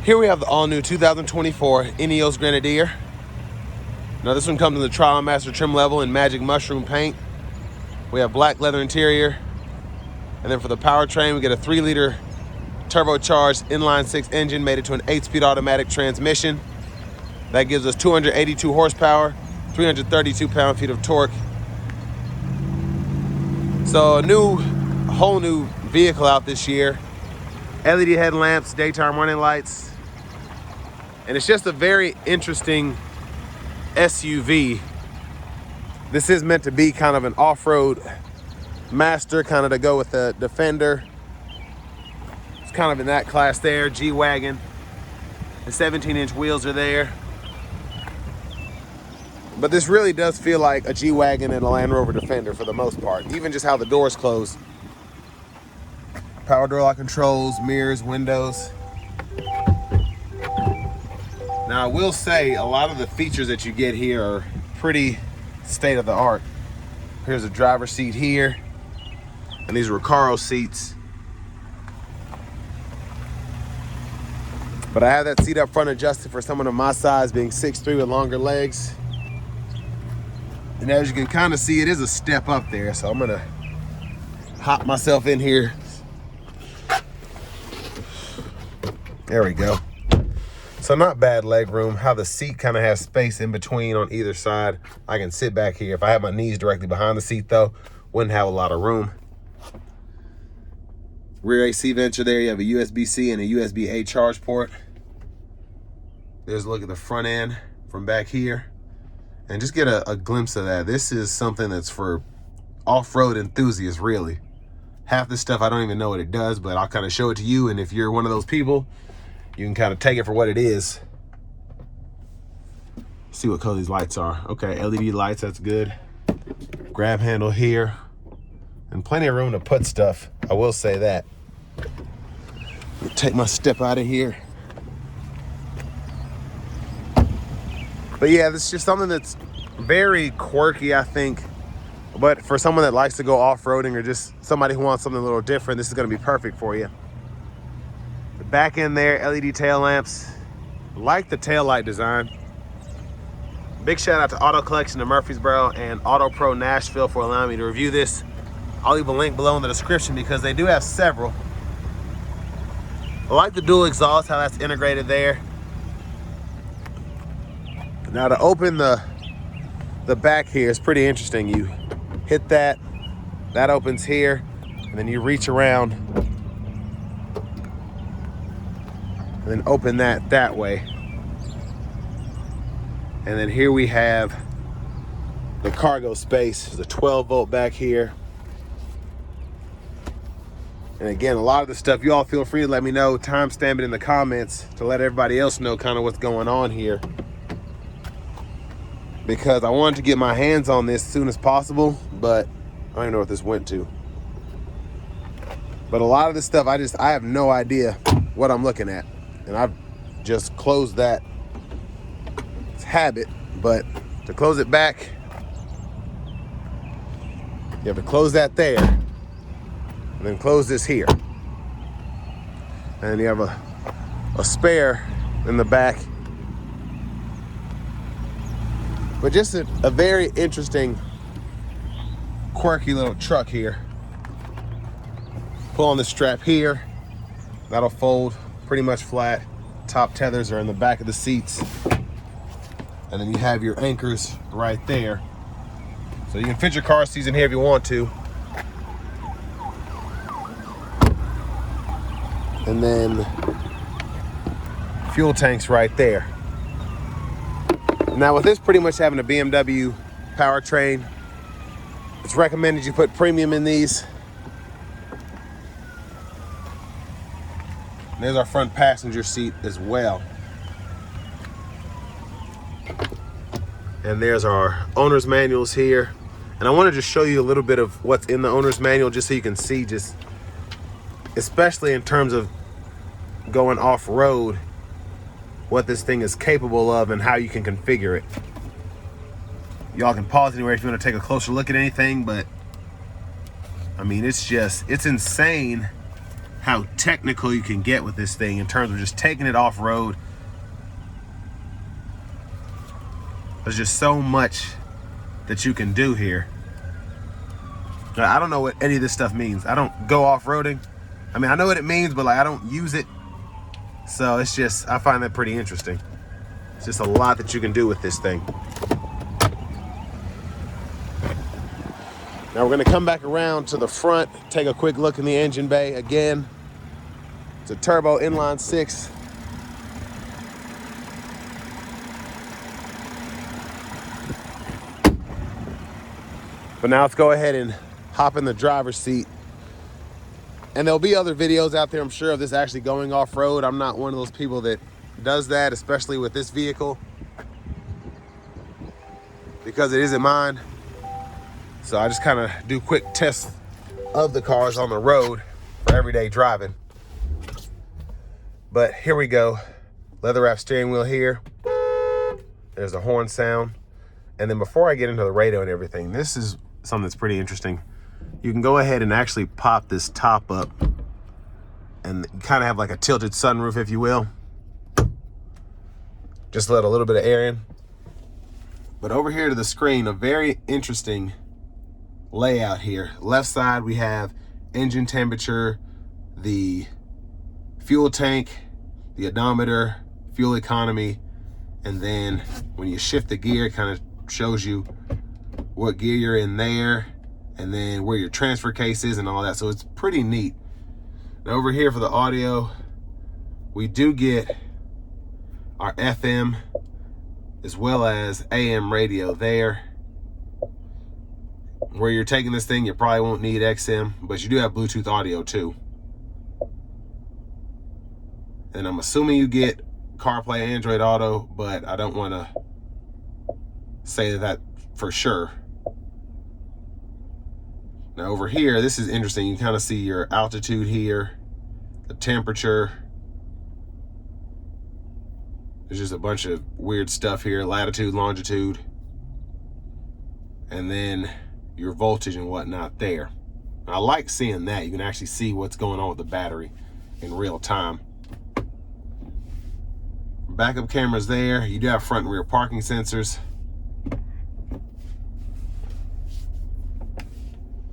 Here we have the all-new 2024 Ineos Grenadier. Now this one comes in the Trial Master trim level in Magic Mushroom paint. We have black leather interior. And then for the powertrain, we get a 3-liter turbocharged inline-6 engine made into an 8-speed automatic transmission. That gives us 282 horsepower, 332 pound-feet of torque. So a whole new vehicle out this year. LED headlamps, daytime running lights. And it's just a very interesting SUV. This is meant to be kind of an off-road master, kind of to go with the Defender. It's kind of in that class there, G-Wagon. The 17-inch wheels are there. But this really does feel like a G-Wagon and a Land Rover Defender for the most part. Even just how the doors close. Power door lock controls, mirrors, windows. Now I will say a lot of the features that you get here are pretty state of the art. Here's a driver's seat here. And these are Recaro seats. But I have that seat up front adjusted for someone of my size, being 6'3" with longer legs. And as you can kind of see, it is a step up there. So I'm gonna hop myself in here. There we go. So not bad leg room. How the seat kind of has space in between on either side. I can sit back here. If I had my knees directly behind the seat though, wouldn't have a lot of room. Rear AC vents are there. You have a USB-C and a USB-A charge port. There's a look at the front end from back here. And just get a glimpse of that. This is something that's for off-road enthusiasts, really. Half this stuff, I don't even know what it does, but I'll kind of show it to you. And if you're one of those people, you can kind of take it for what it is. See what color these lights are. Okay, LED lights, that's good. Grab handle here. And plenty of room to put stuff, I will say that. Take my step out of here. But yeah, this is just something that's very quirky, I think. But for someone that likes to go off-roading or just somebody who wants something a little different, this is gonna be perfect for you. The back end there, LED tail lamps. Like the tail light design. Big shout out to Auto Collection of Murfreesboro and Auto Pro Nashville for allowing me to review this. I'll leave a link below in the description because they do have several. I like the dual exhaust, how that's integrated there. Now to open the back here is pretty interesting. You hit that opens here, and then you reach around and then open that way. And then here we have the cargo space. There's a 12-volt back here. And again, a lot of the stuff, you all feel free to let me know, timestamp it in the comments to let everybody else know kind of what's going on here. Because I wanted to get my hands on this as soon as possible, but I don't even know what this went to. But a lot of this stuff, I have no idea what I'm looking at. And I've just closed that. It's habit, but to close it back, you have to close that there. And then close this here. And you have a spare in the back. But just a very interesting, quirky little truck here. Pull on the strap here. That'll fold pretty much flat. Top tethers are in the back of the seats. And then you have your anchors right there. So you can fit your car seats in here if you want to. And then fuel tanks right there. Now with this pretty much having a BMW powertrain, it's recommended you put premium in these. And there's our front passenger seat as well. And there's our owner's manuals here. And I want to just show you a little bit of what's in the owner's manual just so you can see, just especially in terms of going off-road, what this thing is capable of and how you can configure it. Y'all can pause anywhere if you want to take a closer look at anything, but I mean, it's insane how technical you can get with this thing in terms of just taking it off-road. There's just so much that you can do here. I don't know what any of this stuff means. I don't go off-roading. I mean, I know what it means, but like I don't use it. So it's just, I find that pretty interesting. It's just a lot that you can do with this thing. Now we're gonna come back around to the front, take a quick look in the engine bay again. It's a turbo inline 6. But now let's go ahead and hop in the driver's seat. And there'll be other videos out there, I'm sure, of this actually going off-road. I'm not one of those people that does that, especially with this vehicle, because it isn't mine. So I just kind of do quick tests of the cars on the road for everyday driving. But here we go. Leather wrap steering wheel here. There's the horn sound. And then before I get into the radio and everything, this is something that's pretty interesting. You can go ahead and actually pop this top up and kind of have like a tilted sunroof, if you will. Just let a little bit of air in. But over here to the screen, a very interesting layout here. Left side, we have engine temperature, the fuel tank, the odometer, fuel economy, and then when you shift the gear, it kind of shows you what gear you're in there, and then where your transfer case is and all that. So it's pretty neat. Now over here for the audio, we do get our FM as well as AM radio there. Where you're taking this thing, you probably won't need XM, but you do have Bluetooth audio too. And I'm assuming you get CarPlay, Android Auto, but I don't want to say that for sure. Now over here, this is interesting. You kind of see your altitude here, the temperature. There's just a bunch of weird stuff here, latitude, longitude, and then your voltage and whatnot there. I like seeing that. You can actually see what's going on with the battery in real time. Backup cameras there. You do have front and rear parking sensors.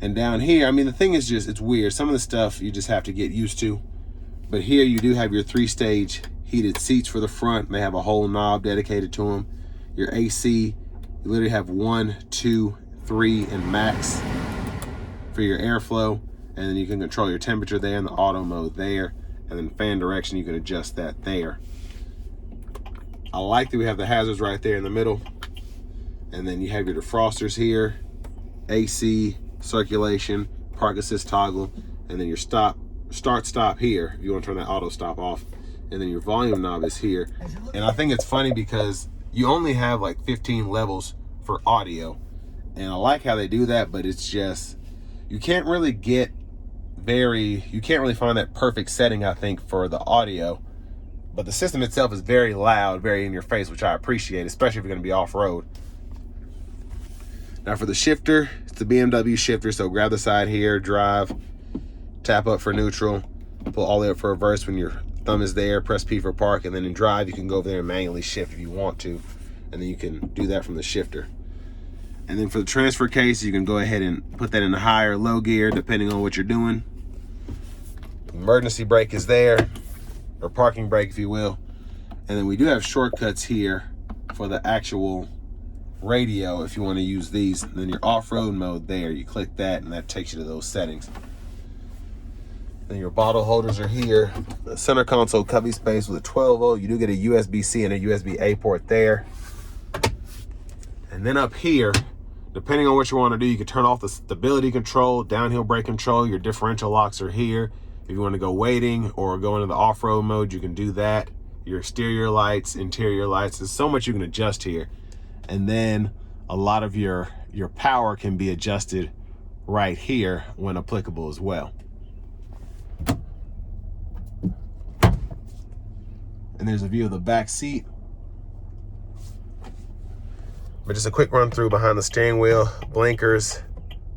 And down here, I mean, the thing is just, it's weird. Some of the stuff you just have to get used to. But here you do have your 3-stage heated seats for the front. They have a whole knob dedicated to them. Your AC, you literally have 1, 2, 3, and max for your airflow. And then you can control your temperature there in the auto mode there. And then fan direction, you can adjust that there. I like that we have the hazards right there in the middle. And then you have your defrosters here, AC, circulation, park assist toggle, and then your start stop here if you want to turn that auto stop off. And then your volume knob is here. And I think it's funny because you only have like 15 levels for audio. And I like how they do that, but it's just, you can't really find that perfect setting, I think, for the audio. But the system itself is very loud, very in your face, which I appreciate, especially if you're going to be off-road. Now for the shifter, it's the BMW shifter. So grab the side here, drive, tap up for neutral, pull all the way up for reverse when your thumb is there, press P for park, and then in drive, you can go over there and manually shift if you want to. And then you can do that from the shifter. And then for the transfer case, you can go ahead and put that in the high or low gear, depending on what you're doing. Emergency brake is there, or parking brake, if you will. And then we do have shortcuts here for the actual radio if you want to use these. And then your off-road mode there, you click that and that takes you to those settings. Then your bottle holders are here. The center console cubby space with a 12 volt. You do get a USB-C and a USB-A port there. And then up here, depending on what you want to do, you can turn off the stability control, downhill brake control. Your differential locks are here. If you want to go waiting or go into the off-road mode, you can do that. Your exterior lights, interior lights. There's so much you can adjust here. And then a lot of your power can be adjusted right here when applicable as well. And there's a view of the back seat. But just a quick run through behind the steering wheel. Blinkers,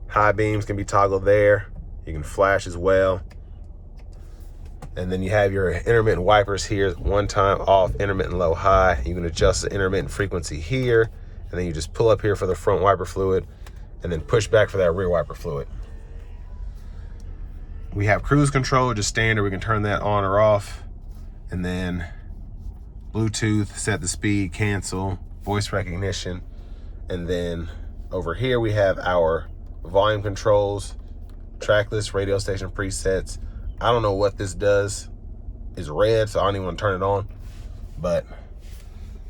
high beams can be toggled there. You can flash as well. And then you have your intermittent wipers here, one time off, intermittent low high. You can adjust the intermittent frequency here, and then you just pull up here for the front wiper fluid and then push back for that rear wiper fluid. We have cruise control, just standard. We can turn that on or off. And then Bluetooth, set the speed, cancel, voice recognition. And then over here we have our volume controls, track list, radio station presets. I don't know what this does. It's red, so I don't even want to turn it on. But,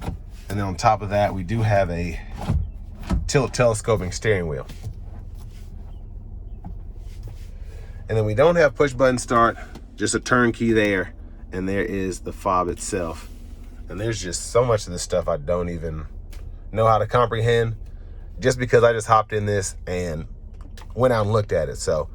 and then on top of that, we do have a tilt telescoping steering wheel. And then we don't have push button start, just a turnkey there. And there is the fob itself. And there's just so much of this stuff I don't even know how to comprehend, just because I just hopped in this and went out and looked at it. So